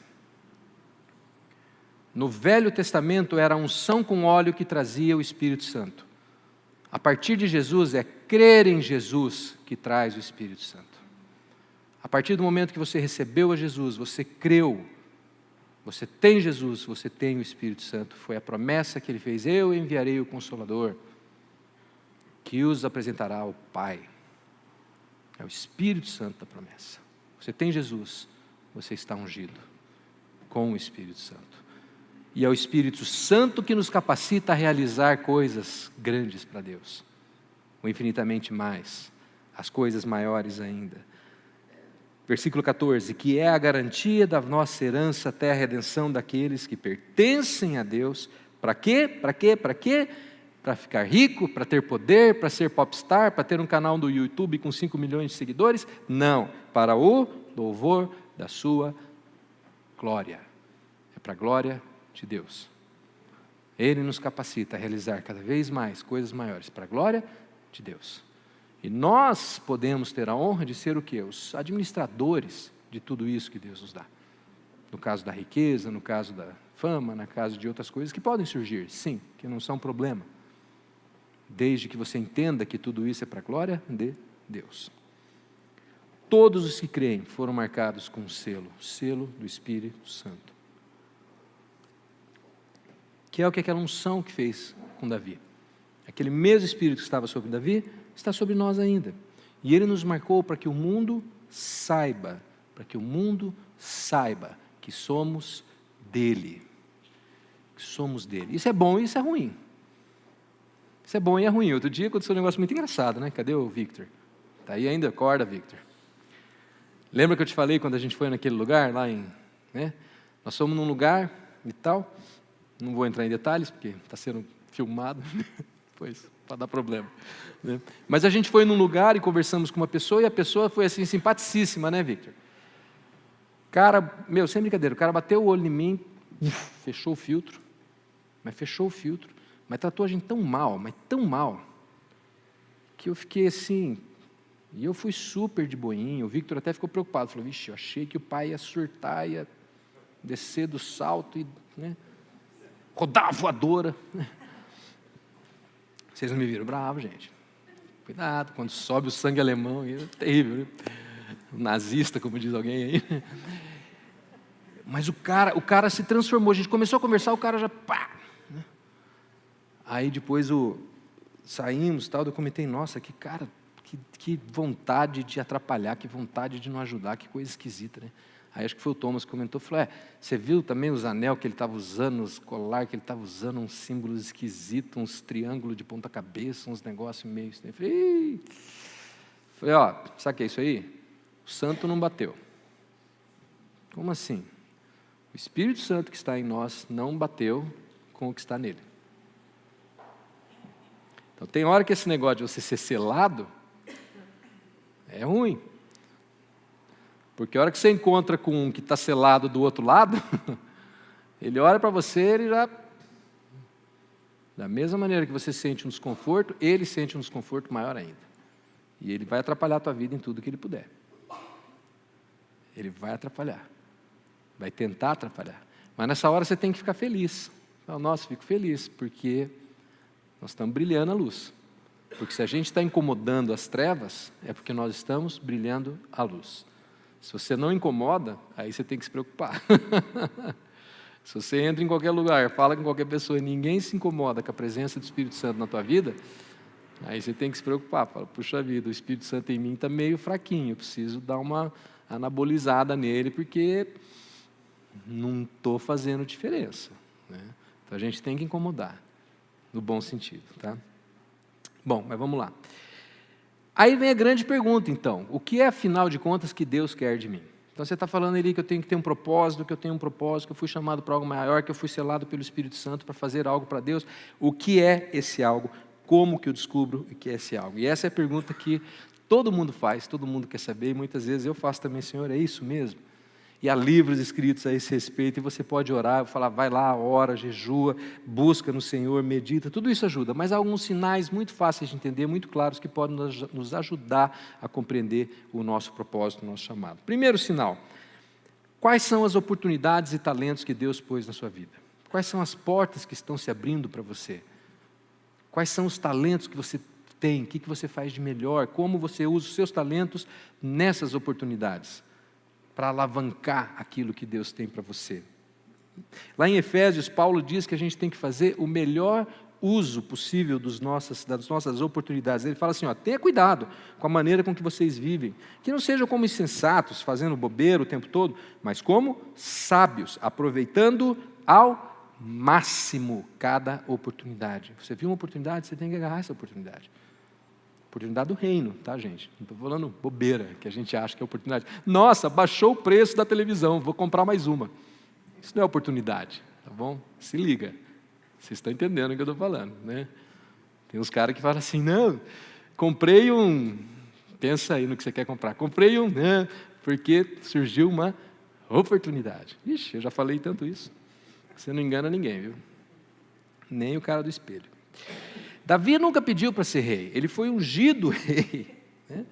No Velho Testamento era a unção com óleo que trazia o Espírito Santo. A partir de Jesus é crer em Jesus que traz o Espírito Santo. A partir do momento que você recebeu a Jesus, você creu, você tem Jesus, você tem o Espírito Santo. Foi a promessa que Ele fez, eu enviarei o Consolador, que os apresentará ao Pai. É o Espírito Santo da promessa. Você tem Jesus, você está ungido. com o Espírito Santo. E é o Espírito Santo que nos capacita a realizar coisas grandes para Deus, o infinitamente mais, as coisas maiores ainda. Versículo 14, que é a garantia da nossa herança até a redenção daqueles que pertencem a Deus. Para quê? Para quê? Para quê? Para ficar rico, para ter poder, para ser popstar, para ter um canal do YouTube com 5 milhões de seguidores? Não, para o louvor da sua glória. É para a glória de Deus. Ele nos capacita a realizar cada vez mais coisas maiores para a glória de Deus. E nós podemos ter a honra de ser o quê? Os administradores de tudo isso que Deus nos dá. No caso da riqueza, no caso da fama, no caso de outras coisas que podem surgir, sim, que não são problema. Desde que você entenda que tudo isso é para a glória de Deus. Todos os que creem foram marcados com o selo do Espírito Santo. Que é o que aquela unção que fez com Davi. Aquele mesmo Espírito que estava sobre Davi, está sobre nós ainda. E ele nos marcou para que o mundo saiba, que somos dele. Que somos dele. Isso é bom e isso é ruim. Isso é bom e é ruim. Outro dia aconteceu um negócio muito engraçado, né? Cadê o Victor? Está aí ainda? Acorda, Victor. Lembra que eu te falei quando a gente foi naquele lugar, lá em... né? Nós fomos num lugar e tal... Não vou entrar em detalhes, porque está sendo filmado, pois, para dar problema. Né? Mas a gente foi num lugar e conversamos com uma pessoa, e a pessoa foi assim, simpaticíssima, né, Victor? Cara, sem brincadeira, o cara bateu o olho em mim, fechou o filtro, mas tratou a gente tão mal, que eu fiquei assim, e eu fui super de boinha, o Victor até ficou preocupado, falou, vixe, eu achei que o pai ia surtar, ia descer do salto, e... né? Rodar a voadora. Vocês não me viram bravo, gente. Cuidado, quando sobe o sangue alemão, é terrível, né? Nazista, como diz alguém aí. Mas o cara se transformou, a gente começou a conversar, o cara já... pá, né? Aí depois saímos, tal, eu comentei, nossa, que cara, que vontade de atrapalhar, que vontade de não ajudar, que coisa esquisita, né? Aí acho que foi o Thomas que comentou, falou, você viu também os anel que ele estava usando, os colar que ele estava usando, uns símbolos esquisitos, uns triângulos de ponta cabeça, uns negócios meio... Falei, sabe o que é isso aí? O santo não bateu. Como assim? O Espírito Santo que está em nós não bateu com o que está nele. Então tem hora que esse negócio de você ser selado é ruim. Porque a hora que você encontra com um que está selado do outro lado, ele olha para você, ele já... Da mesma maneira que você sente um desconforto, ele sente um desconforto maior ainda. E ele vai atrapalhar a tua vida em tudo que ele puder. Ele vai atrapalhar. Vai tentar atrapalhar. Mas nessa hora você tem que ficar feliz. Nossa, fico feliz, porque nós estamos brilhando a luz. Porque se a gente está incomodando as trevas, é porque nós estamos brilhando a luz. Se você não incomoda, aí você tem que se preocupar. Se você entra em qualquer lugar, fala com qualquer pessoa, e ninguém se incomoda com a presença do Espírito Santo na tua vida, aí você tem que se preocupar. Fala, puxa vida, o Espírito Santo em mim está meio fraquinho, eu preciso dar uma anabolizada nele, porque não estou fazendo diferença. Né? Então a gente tem que incomodar, no bom sentido. Tá? Bom, mas vamos lá. Aí vem a grande pergunta, então. O que é, afinal de contas, que Deus quer de mim? Então, você está falando ali que eu tenho que ter um propósito, que eu fui chamado para algo maior, que eu fui selado pelo Espírito Santo para fazer algo para Deus. O que é esse algo? Como que eu descubro o que é esse algo? E essa é a pergunta que todo mundo faz, todo mundo quer saber, e muitas vezes eu faço também, Senhor, é isso mesmo? E há livros escritos a esse respeito, e você pode orar, falar, vai lá, ora, jejua, busca no Senhor, medita, tudo isso ajuda, mas há alguns sinais muito fáceis de entender, muito claros, que podem nos ajudar a compreender o nosso propósito, o nosso chamado. Primeiro sinal, quais são as oportunidades e talentos que Deus pôs na sua vida? Quais são as portas que estão se abrindo para você? Quais são os talentos que você tem? O que você faz de melhor? Como você usa os seus talentos nessas oportunidades? Para alavancar aquilo que Deus tem para você. Lá em Efésios, Paulo diz que a gente tem que fazer o melhor uso possível das nossas oportunidades. Ele fala assim, tenha cuidado com a maneira com que vocês vivem, que não sejam como insensatos, fazendo bobeira o tempo todo, mas como sábios, aproveitando ao máximo cada oportunidade. Você viu uma oportunidade, você tem que agarrar essa oportunidade. Oportunidade do reino, tá, gente? Não estou falando bobeira, que a gente acha que é oportunidade. Nossa, baixou o preço da televisão, vou comprar mais uma. Isso não é oportunidade, tá bom? Se liga. Vocês estão entendendo o que eu estou falando, né? Tem uns caras que falam assim, não, comprei um... Pensa aí no que você quer comprar. Comprei um, né? Porque surgiu uma oportunidade. Ixi, eu já falei tanto isso. Você não engana ninguém, viu? Nem o cara do espelho. Davi nunca pediu para ser rei. Ele foi ungido rei. Né?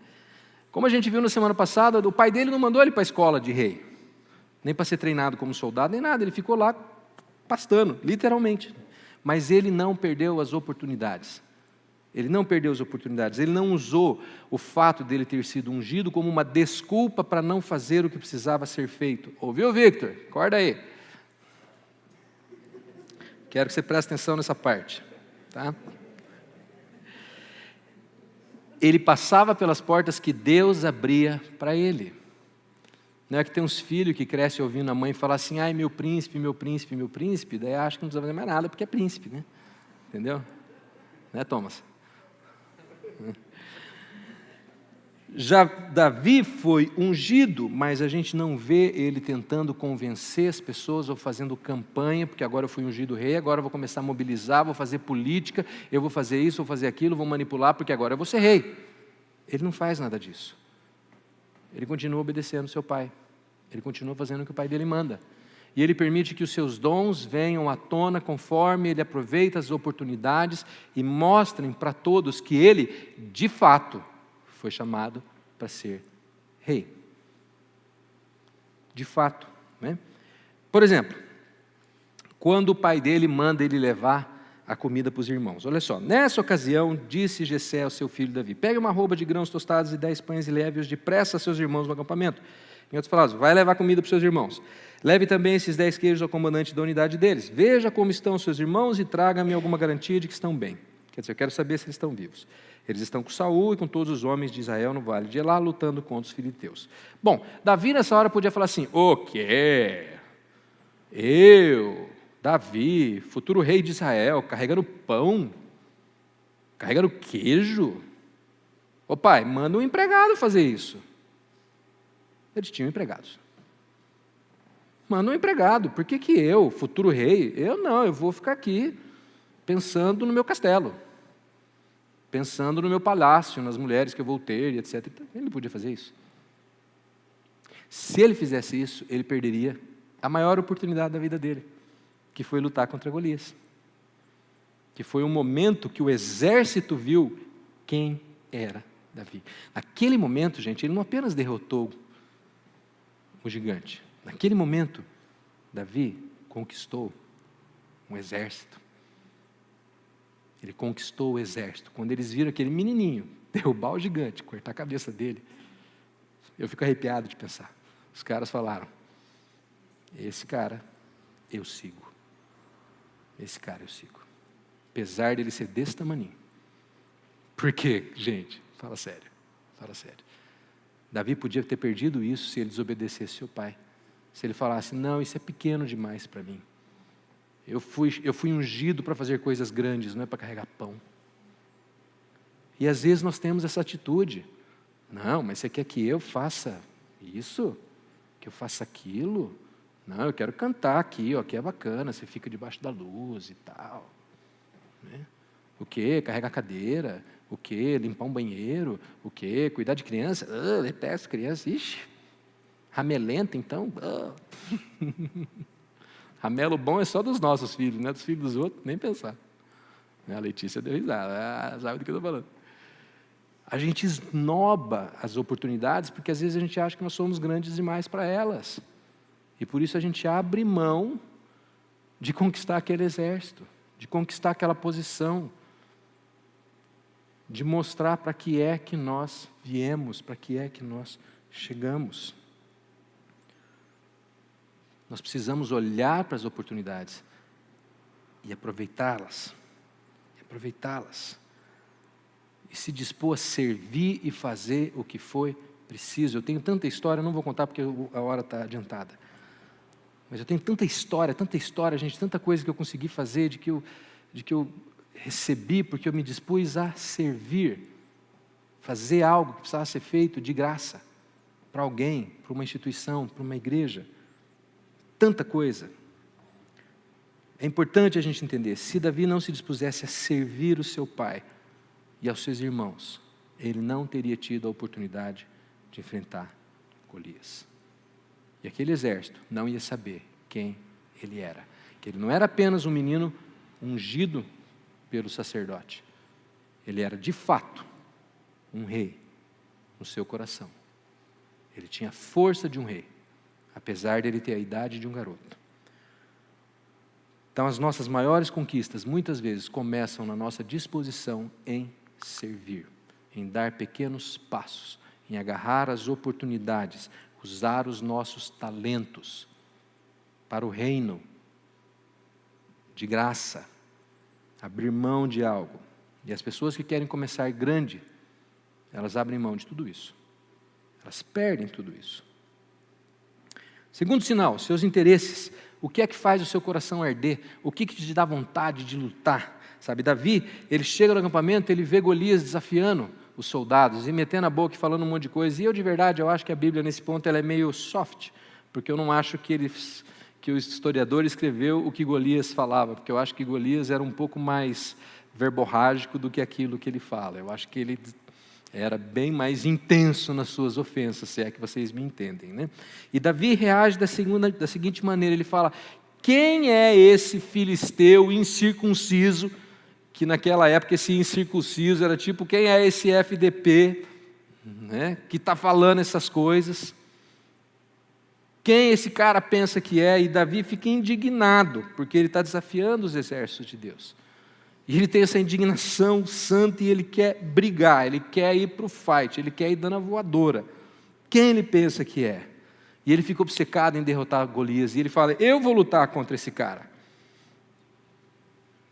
Como a gente viu na semana passada, o pai dele não mandou ele para a escola de rei. Nem para ser treinado como soldado, nem nada. Ele ficou lá pastando, literalmente. Mas ele não perdeu as oportunidades. Ele não perdeu as oportunidades. Ele não usou o fato dele ter sido ungido como uma desculpa para não fazer o que precisava ser feito. Ouviu, Victor? Acorda aí. Quero que você preste atenção nessa parte. Tá? Ele passava pelas portas que Deus abria para ele. Não é que tem uns filhos que crescem ouvindo a mãe falar assim, ai, meu príncipe, meu príncipe, meu príncipe, daí acha que não precisa fazer mais nada, porque é príncipe, né? Entendeu? Né, Thomas? Já Davi foi ungido, mas a gente não vê ele tentando convencer as pessoas ou fazendo campanha, porque agora eu fui ungido rei, agora eu vou começar a mobilizar, vou fazer política, eu vou fazer isso, vou fazer aquilo, vou manipular, porque agora eu vou ser rei. Ele não faz nada disso. Ele continua obedecendo seu pai. Ele continua fazendo o que o pai dele manda. E ele permite que os seus dons venham à tona conforme ele aproveita as oportunidades e mostrem para todos que ele, de fato, foi chamado para ser rei. De fato. Né? Por exemplo, quando o pai dele manda ele levar a comida para os irmãos. Olha só, nessa ocasião, disse Jessé ao seu filho Davi, pegue uma arroba de grãos tostados e 10 pães e leve-os depressa a seus irmãos no acampamento. Em outras palavras, vai levar comida para os seus irmãos. Leve também esses 10 queijos ao comandante da unidade deles. Veja como estão os seus irmãos e traga-me alguma garantia de que estão bem. Quer dizer, eu quero saber se eles estão vivos. Eles estão com Saul e com todos os homens de Israel no vale de Elá, lutando contra os filisteus. Bom, Davi nessa hora podia falar assim, o quê? Eu, Davi, futuro rei de Israel, carregando pão, carregando queijo? Ô pai, manda um empregado fazer isso. Eles tinham empregados. Manda um empregado, por que eu, futuro rei, eu vou ficar aqui pensando no meu castelo, pensando no meu palácio, nas mulheres que eu vou ter, etc. Ele não podia fazer isso. Se ele fizesse isso, ele perderia a maior oportunidade da vida dele, que foi lutar contra Golias. Que foi um momento que o exército viu quem era Davi. Naquele momento, gente, ele não apenas derrotou o gigante. Naquele momento, Davi conquistou um exército. Ele conquistou o exército. Quando eles viram aquele menininho derrubar o gigante, cortar a cabeça dele, eu fico arrepiado de pensar. Os caras falaram, esse cara eu sigo. Esse cara eu sigo. Apesar dele ser desse tamaninho. Por quê, gente? Fala sério. Fala sério. Davi podia ter perdido isso se ele desobedecesse seu pai. Se ele falasse, não, isso é pequeno demais para mim. Eu fui ungido para fazer coisas grandes, não é para carregar pão. E às vezes nós temos essa atitude. Não, mas você quer que eu faça isso? Que eu faça aquilo? Não, eu quero cantar aqui, ó, que é bacana, você fica debaixo da luz e tal. Né? O quê? Carregar cadeira. O quê? Limpar um banheiro. O quê? Cuidar de criança. Detesto criança. Ixi. Ramelenta, então. Ramelo bom é só dos nossos filhos, não é dos filhos dos outros, nem pensar. A Letícia deu risada. Sabe do que eu estou falando. A gente esnoba as oportunidades porque às vezes a gente acha que nós somos grandes demais para elas. E por isso a gente abre mão de conquistar aquele exército, de conquistar aquela posição, de mostrar para que é que nós viemos, para que é que nós chegamos. Nós precisamos olhar para as oportunidades e aproveitá-las. aproveitá-las. E se dispor a servir e fazer o que foi preciso. Eu tenho tanta história, não vou contar porque a hora está adiantada. Mas eu tenho tanta história, gente, tanta coisa que eu consegui fazer, de que eu recebi, porque eu me dispus a servir, fazer algo que precisava ser feito de graça, para alguém, para uma instituição, para uma igreja. Tanta coisa. É importante a gente entender, se Davi não se dispusesse a servir o seu pai e aos seus irmãos, ele não teria tido a oportunidade de enfrentar Golias. E aquele exército não ia saber quem ele era. Que ele não era apenas um menino ungido pelo sacerdote. Ele era, de fato, um rei no seu coração. Ele tinha a força de um rei, apesar de ele ter a idade de um garoto. Então, as nossas maiores conquistas, muitas vezes, começam na nossa disposição em servir, em dar pequenos passos, em agarrar as oportunidades, usar os nossos talentos para o reino, de graça, abrir mão de algo. E as pessoas que querem começar grande, elas abrem mão de tudo isso. Elas perdem tudo isso. Segundo sinal, seus interesses. O que é que faz o seu coração arder? O que te dá vontade de lutar? Sabe, Davi, ele chega no acampamento, ele vê Golias desafiando os soldados e metendo a boca e falando um monte de coisa. E eu, de verdade, eu acho que a Bíblia, nesse ponto, ela é meio soft, porque eu não acho que o historiador escreveu o que Golias falava, porque eu acho que Golias era um pouco mais verborrágico do que aquilo que ele fala. Eu acho que ele era bem mais intenso nas suas ofensas, se é que vocês me entendem, né? E Davi reage da seguinte maneira, ele fala: quem é esse filisteu incircunciso, que naquela época esse incircunciso era tipo, quem é esse FDP, né, que está falando essas coisas? Quem esse cara pensa que é? E Davi fica indignado, porque ele está desafiando os exércitos de Deus. E ele tem essa indignação santa e ele quer brigar, ele quer ir para o fight, ele quer ir dando a voadora. Quem ele pensa que é? E ele fica obcecado em derrotar Golias, e ele fala: eu vou lutar contra esse cara.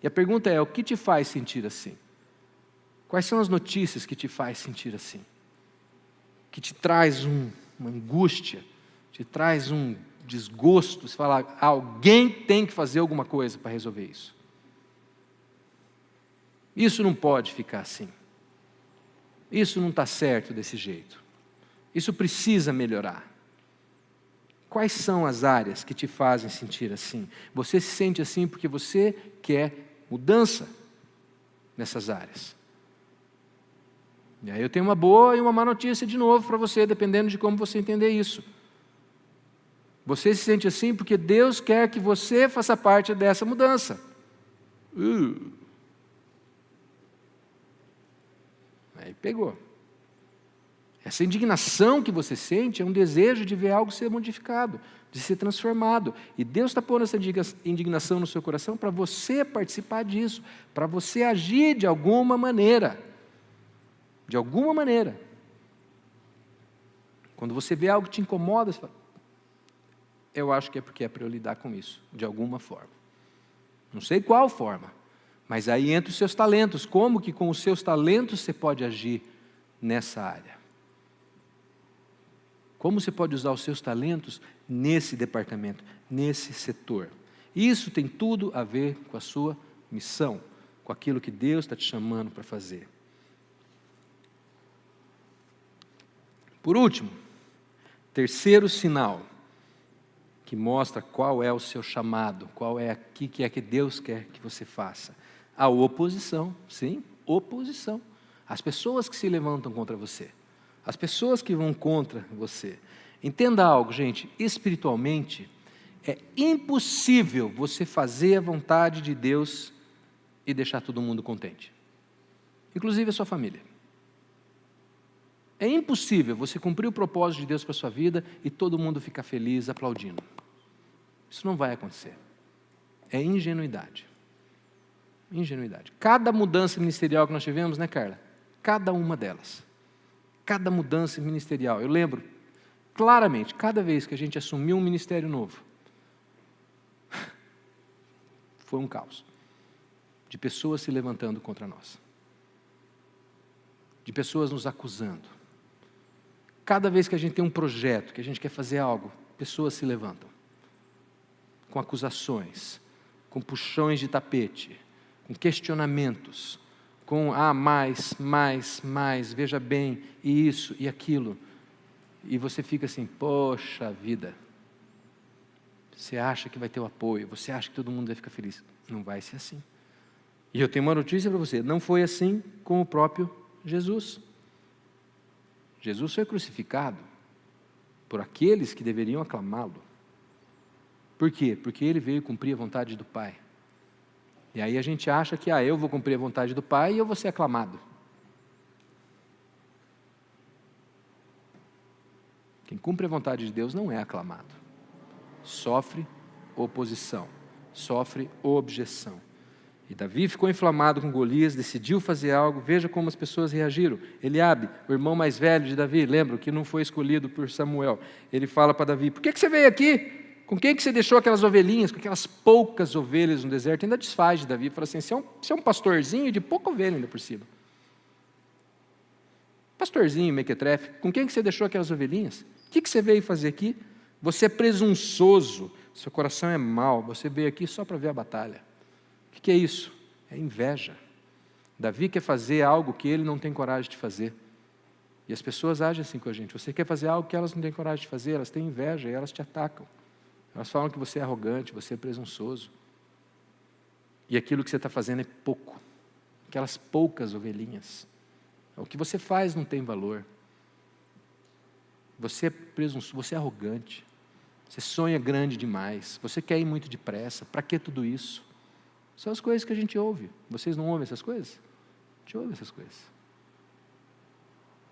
E a pergunta é: o que te faz sentir assim? Quais são as notícias que te faz sentir assim? Que te traz uma angústia, te traz um desgosto, você fala: alguém tem que fazer alguma coisa para resolver isso. Isso não pode ficar assim. Isso não está certo desse jeito. Isso precisa melhorar. Quais são as áreas que te fazem sentir assim? Você se sente assim porque você quer mudança nessas áreas. E aí eu tenho uma boa e uma má notícia de novo para você, dependendo de como você entender isso. Você se sente assim porque Deus quer que você faça parte dessa mudança. Aí pegou. Essa indignação que você sente é um desejo de ver algo ser modificado, de ser transformado. E Deus está pondo essa indignação no seu coração para você participar disso, para você agir de alguma maneira. De alguma maneira. Quando você vê algo que te incomoda, você fala: eu acho que é porque é para eu lidar com isso, de alguma forma. Não sei qual forma, mas aí entra os seus talentos. Como que com os seus talentos você pode agir nessa área? Como você pode usar os seus talentos nesse departamento, nesse setor? Isso tem tudo a ver com a sua missão, com aquilo que Deus está te chamando para fazer. Por último, terceiro sinal que mostra qual é o seu chamado, qual é aqui que é que Deus quer que você faça. A oposição, sim, oposição. As pessoas que se levantam contra você. As pessoas que vão contra você. Entenda algo, gente, espiritualmente, é impossível você fazer a vontade de Deus e deixar todo mundo contente. Inclusive a sua família. É impossível você cumprir o propósito de Deus para a sua vida e todo mundo ficar feliz, aplaudindo. Isso não vai acontecer. É ingenuidade. Ingenuidade. Cada mudança ministerial que nós tivemos, né, Carla? Cada uma delas. Cada mudança ministerial. Eu lembro claramente, cada vez que a gente assumiu um ministério novo, foi um caos. de pessoas se levantando contra nós, de pessoas nos acusando. Cada vez que a gente tem um projeto, que a gente quer fazer algo, pessoas se levantam com acusações, com puxões de tapete, com questionamentos, com mais, veja bem, e isso e aquilo. E você fica assim, poxa vida, você acha que vai ter o apoio, você acha que todo mundo vai ficar feliz. Não vai ser assim. E eu tenho uma notícia para você, não foi assim com o próprio Jesus. Jesus foi crucificado por aqueles que deveriam aclamá-lo. Por quê? Porque ele veio cumprir a vontade do Pai. E aí a gente acha que, eu vou cumprir a vontade do Pai e eu vou ser aclamado. Quem cumpre a vontade de Deus não é aclamado. Sofre oposição, sofre objeção. E Davi ficou inflamado com Golias, decidiu fazer algo. Veja como as pessoas reagiram. Eliabe, o irmão mais velho de Davi, lembra que não foi escolhido por Samuel. Ele fala para Davi, por que você veio aqui? Com quem que você deixou aquelas ovelhinhas, com aquelas poucas ovelhas no deserto? Ainda desfaz de Davi, fala assim, você é um pastorzinho de pouca ovelha ainda por cima. Pastorzinho, mequetrefe, com quem que você deixou aquelas ovelhinhas? O que você veio fazer aqui? Você é presunçoso, seu coração é mau, você veio aqui só para ver a batalha. O que é isso? É inveja. Davi quer fazer algo que ele não tem coragem de fazer. E as pessoas agem assim com a gente. Você quer fazer algo que elas não têm coragem de fazer, elas têm inveja e elas te atacam. Elas falam que você é arrogante, você é presunçoso. E aquilo que você está fazendo é pouco. Aquelas poucas ovelhinhas. O que você faz não tem valor. Você é presunçoso, você é arrogante. Você sonha grande demais. Você quer ir muito depressa. Para que tudo isso? São as coisas que a gente ouve. Vocês não ouvem essas coisas? A gente ouve essas coisas.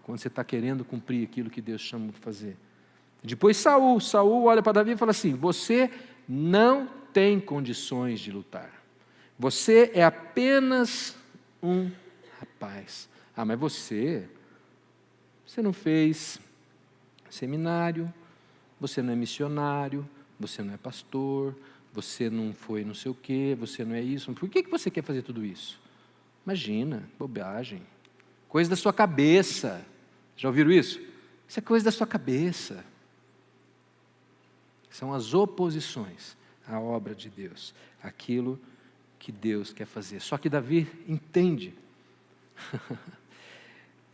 Quando você está querendo cumprir aquilo que Deus chama de fazer. Depois Saul olha para Davi e fala assim, você não tem condições de lutar. Você é apenas um rapaz. Mas você não fez seminário, você não é missionário, você não é pastor, você não foi não sei o quê, você não é isso. Por que você quer fazer tudo isso? Imagina, bobagem. Coisa da sua cabeça. Já ouviram isso? Isso é coisa da sua cabeça. São as oposições à obra de Deus. Aquilo que Deus quer fazer. Só que Davi entende.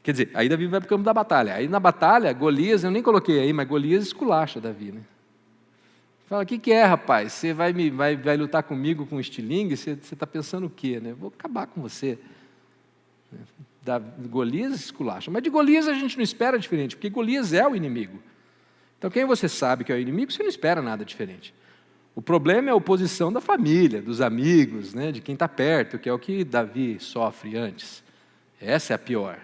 Quer dizer, aí Davi vai para o campo da batalha. Aí na batalha, Golias, eu nem coloquei aí, mas Golias esculacha Davi, né? Fala, o que é, rapaz? Você vai lutar comigo com estilingue? Você está pensando o quê, né? Vou acabar com você. Golias esculacha. Mas de Golias a gente não espera diferente, porque Golias é o inimigo. Então quem você sabe que é o inimigo, você não espera nada diferente. O problema é a oposição da família, dos amigos, né, de quem está perto, que é o que Davi sofre antes. Essa é a pior.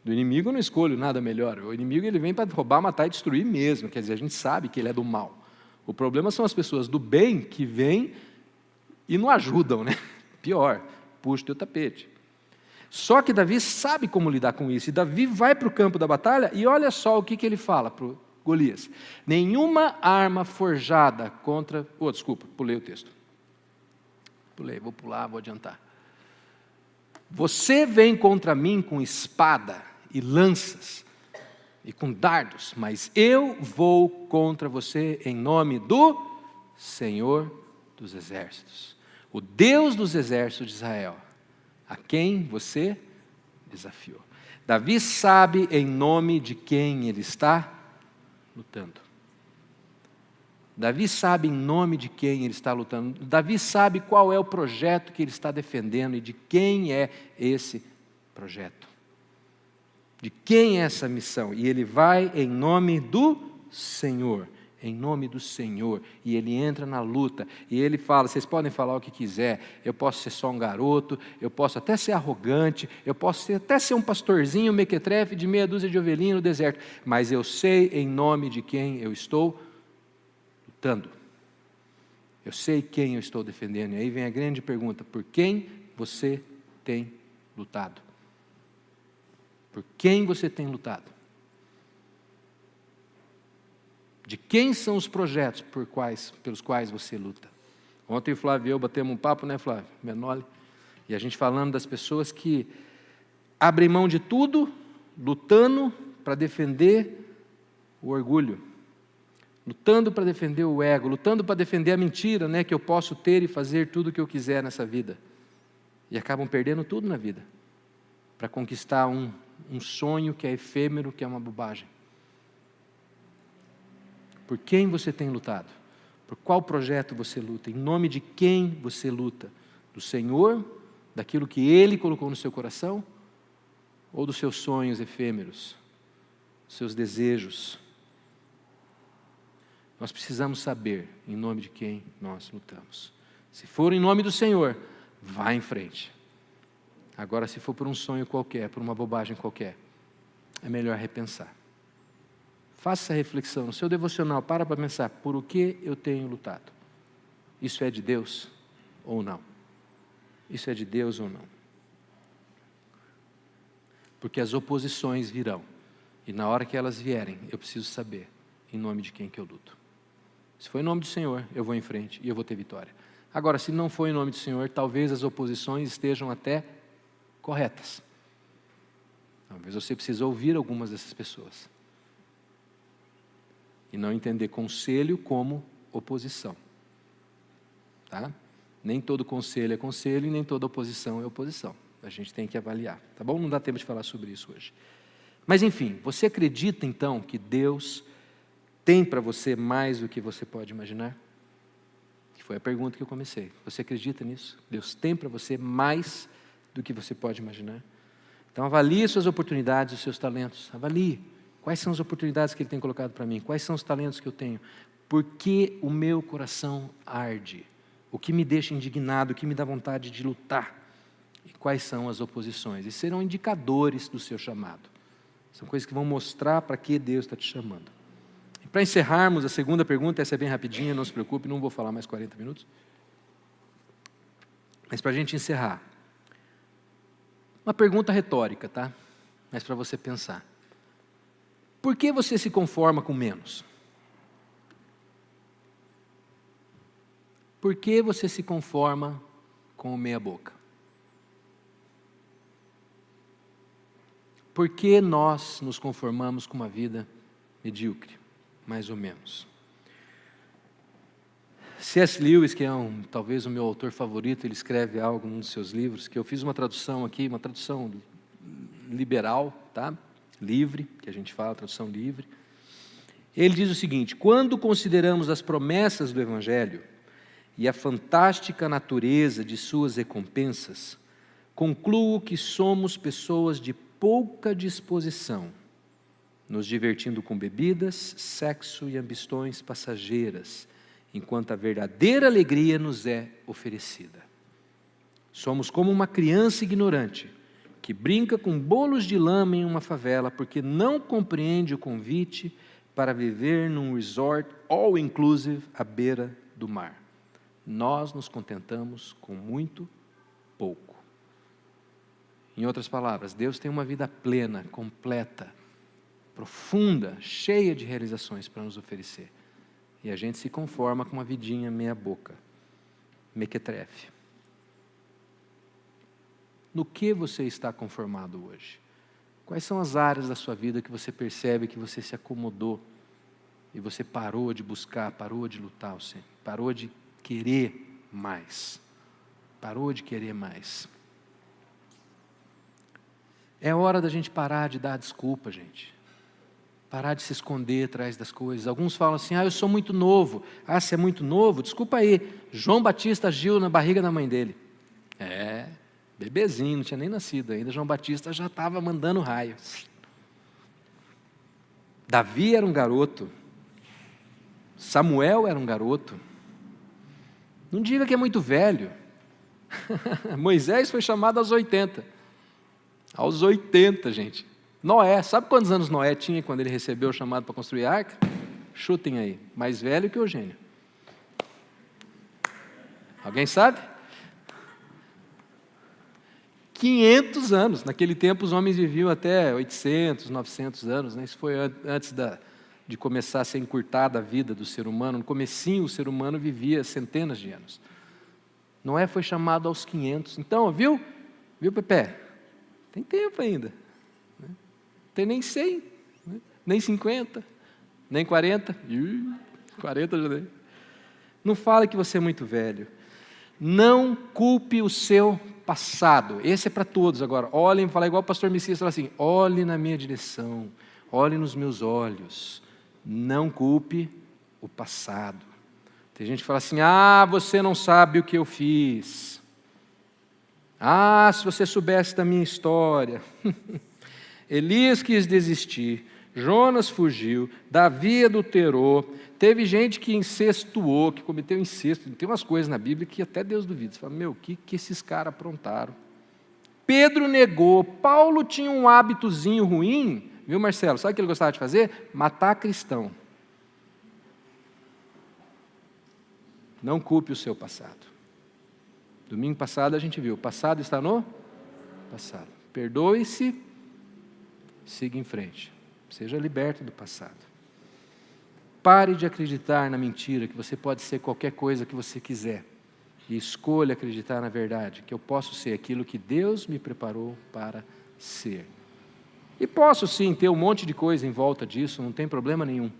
Do inimigo eu não escolho nada melhor. O inimigo ele vem para roubar, matar e destruir mesmo. Quer dizer, a gente sabe que ele é do mal. O problema são as pessoas do bem que vêm e não ajudam, né? Pior, puxa o teu tapete. Só que Davi sabe como lidar com isso. E Davi vai para o campo da batalha e olha só o que ele fala para o Golias. Nenhuma arma forjada contra... desculpa, pulei o texto. Vou pular, vou adiantar. Você vem contra mim com espada e lanças e com dardos, mas eu vou contra você em nome do Senhor dos Exércitos, o Deus dos Exércitos de Israel, a quem você desafiou. Davi sabe em nome de quem ele está lutando. Davi sabe em nome de quem ele está lutando. Davi sabe qual é o projeto que ele está defendendo e de quem é esse projeto. De quem é essa missão? E ele vai em nome do Senhor. Em nome do Senhor. E ele entra na luta. E ele fala, vocês podem falar o que quiser. Eu posso ser só um garoto. Eu posso até ser arrogante. Eu posso até ser um pastorzinho mequetrefe de meia dúzia de ovelhinhas no deserto. Mas eu sei em nome de quem eu estou lutando. Eu sei quem eu estou defendendo. E aí vem a grande pergunta. Por quem você tem lutado? Por quem você tem lutado? De quem são os projetos pelos quais você luta? Ontem o Flávio e eu batemos um papo, né, Flávio? Menoli. E a gente falando das pessoas que abrem mão de tudo, lutando para defender o orgulho, lutando para defender o ego, lutando para defender a mentira, né, que eu posso ter e fazer tudo o que eu quiser nessa vida. E acabam perdendo tudo na vida para conquistar um sonho que é efêmero, que é uma bobagem. Por quem você tem lutado? Por qual projeto você luta? Em nome de quem você luta? Do Senhor? Daquilo que Ele colocou no seu coração? Ou dos seus sonhos efêmeros? Dos seus desejos? Nós precisamos saber em nome de quem nós lutamos. Se for em nome do Senhor, vá em frente. Agora, se for por um sonho qualquer, por uma bobagem qualquer, é melhor repensar. Faça essa reflexão no seu devocional, para pensar, por o que eu tenho lutado? Isso é de Deus ou não? Isso é de Deus ou não? Porque as oposições virão, e na hora que elas vierem, eu preciso saber em nome de quem que eu luto. Se for em nome do Senhor, eu vou em frente e eu vou ter vitória. Agora, se não for em nome do Senhor, talvez as oposições estejam até corretas. Talvez você precise ouvir algumas dessas pessoas. E não entender conselho como oposição. Tá? Nem todo conselho é conselho e nem toda oposição é oposição. A gente tem que avaliar, tá bom? Não dá tempo de falar sobre isso hoje. Mas enfim, você acredita então que Deus tem para você mais do que você pode imaginar? Que foi a pergunta que eu comecei. Você acredita nisso? Deus tem para você mais do que você pode imaginar? Então avalie suas oportunidades, os seus talentos. Avalie. Quais são as oportunidades que Ele tem colocado para mim? Quais são os talentos que eu tenho? Por que o meu coração arde? O que me deixa indignado? O que me dá vontade de lutar? E quais são as oposições? E serão indicadores do seu chamado. São coisas que vão mostrar para que Deus está te chamando. E para encerrarmos, a segunda pergunta, essa é bem rapidinha, não se preocupe, não vou falar mais 40 minutos. Mas para a gente encerrar, uma pergunta retórica, tá? Mas para você pensar. Por que você se conforma com menos? Por que você se conforma com o meia boca? Por que nós nos conformamos com uma vida medíocre, mais ou menos? C.S. Lewis, que é talvez o meu autor favorito, ele escreve algo num dos seus livros, que eu fiz uma tradução aqui, uma tradução liberal, tá? Livre, que a gente fala, tradução livre. Ele diz o seguinte: quando consideramos as promessas do Evangelho e a fantástica natureza de suas recompensas, concluo que somos pessoas de pouca disposição, nos divertindo com bebidas, sexo e ambições passageiras, enquanto a verdadeira alegria nos é oferecida. Somos como uma criança ignorante, que brinca com bolos de lama em uma favela, porque não compreende o convite para viver num resort all-inclusive à beira do mar. Nós nos contentamos com muito pouco. Em outras palavras, Deus tem uma vida plena, completa, profunda, cheia de realizações para nos oferecer. E a gente se conforma com uma vidinha meia boca, mequetrefe. No que você está conformado hoje? Quais são as áreas da sua vida que você percebe que você se acomodou e você parou de buscar, parou de lutar, parou de querer mais? Parou de querer mais. É hora da gente parar de dar desculpa, gente. Parar de se esconder atrás das coisas. Alguns falam assim, eu sou muito novo. Se é muito novo, desculpa aí. João Batista agiu na barriga da mãe dele. Bebezinho, não tinha nem nascido ainda. João Batista já estava mandando raio. Davi era um garoto. Samuel era um garoto. Não diga que é muito velho. Moisés foi chamado aos 80. Aos 80, gente. Noé, sabe quantos anos Noé tinha quando ele recebeu o chamado para construir a arca? Chutem aí, mais velho que Eugênio. Alguém sabe? 500 anos. Naquele tempo os homens viviam até 800, 900 anos. Né? Isso foi antes de começar a ser encurtada a vida do ser humano. No comecinho o ser humano vivia centenas de anos. Noé foi chamado aos 500. Então, viu? Viu, Pepe? Tem tempo ainda. Não tem nem 100, nem 50, nem 40. 40 já dei. Não fale que você é muito velho. Não culpe o seu passado. Esse é para todos agora. Olhem, falar igual o pastor Messias, fala assim, olhe na minha direção, olhe nos meus olhos. Não culpe o passado. Tem gente que fala assim, você não sabe o que eu fiz. Se você soubesse da minha história. Elias quis desistir, Jonas fugiu, Davi adulterou, teve gente que incestuou, que cometeu incesto. Tem umas coisas na Bíblia que até Deus duvida. Você fala, o que esses caras aprontaram? Pedro negou, Paulo tinha um hábitozinho ruim, viu, Marcelo? Sabe o que ele gostava de fazer? Matar cristão. Não culpe o seu passado. Domingo passado a gente viu, o passado está no passado. Perdoe-se, siga em frente. Seja liberto do passado. Pare de acreditar na mentira, que você pode ser qualquer coisa que você quiser. E escolha acreditar na verdade, que eu posso ser aquilo que Deus me preparou para ser. E posso sim ter um monte de coisa em volta disso, não tem problema nenhum.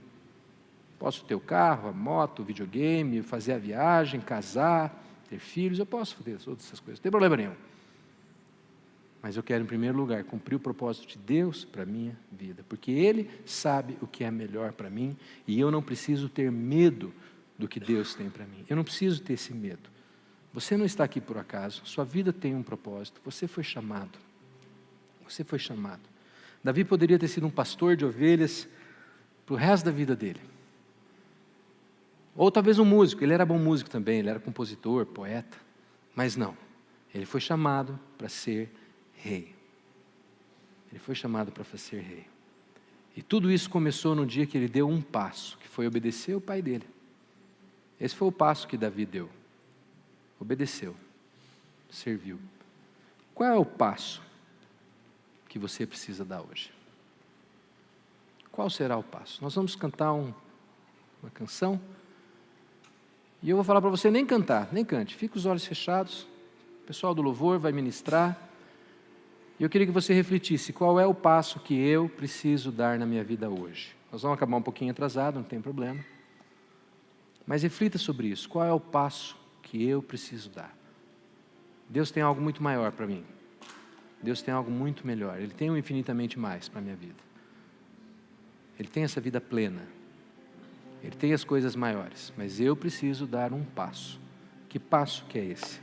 Posso ter o carro, a moto, o videogame, fazer a viagem, casar, ter filhos, eu posso fazer todas essas coisas, não tem problema nenhum. Mas eu quero, em primeiro lugar, cumprir o propósito de Deus para a minha vida, porque Ele sabe o que é melhor para mim, e eu não preciso ter medo do que Deus tem para mim. Eu não preciso ter esse medo. Você não está aqui por acaso, sua vida tem um propósito, você foi chamado. Você foi chamado. Davi poderia ter sido um pastor de ovelhas para o resto da vida dele. Ou talvez um músico, ele era bom músico também, ele era compositor, poeta, mas não, ele foi chamado para ser rei. Ele foi chamado para ser rei. E tudo isso começou no dia que ele deu um passo, que foi obedecer o pai dele. Esse foi o passo que Davi deu. Obedeceu, serviu. Qual é o passo que você precisa dar hoje? Qual será o passo? Nós vamos cantar uma canção. E eu vou falar para você nem cantar, nem cante. Fique com os olhos fechados. O pessoal do louvor vai ministrar. E eu queria que você refletisse qual é o passo que eu preciso dar na minha vida hoje. Nós vamos acabar um pouquinho atrasado, não tem problema. Mas reflita sobre isso. Qual é o passo que eu preciso dar? Deus tem algo muito maior para mim. Deus tem algo muito melhor. Ele tem um infinitamente mais para a minha vida. Ele tem essa vida plena. Ele tem as coisas maiores, mas eu preciso dar um passo. Que passo que é esse?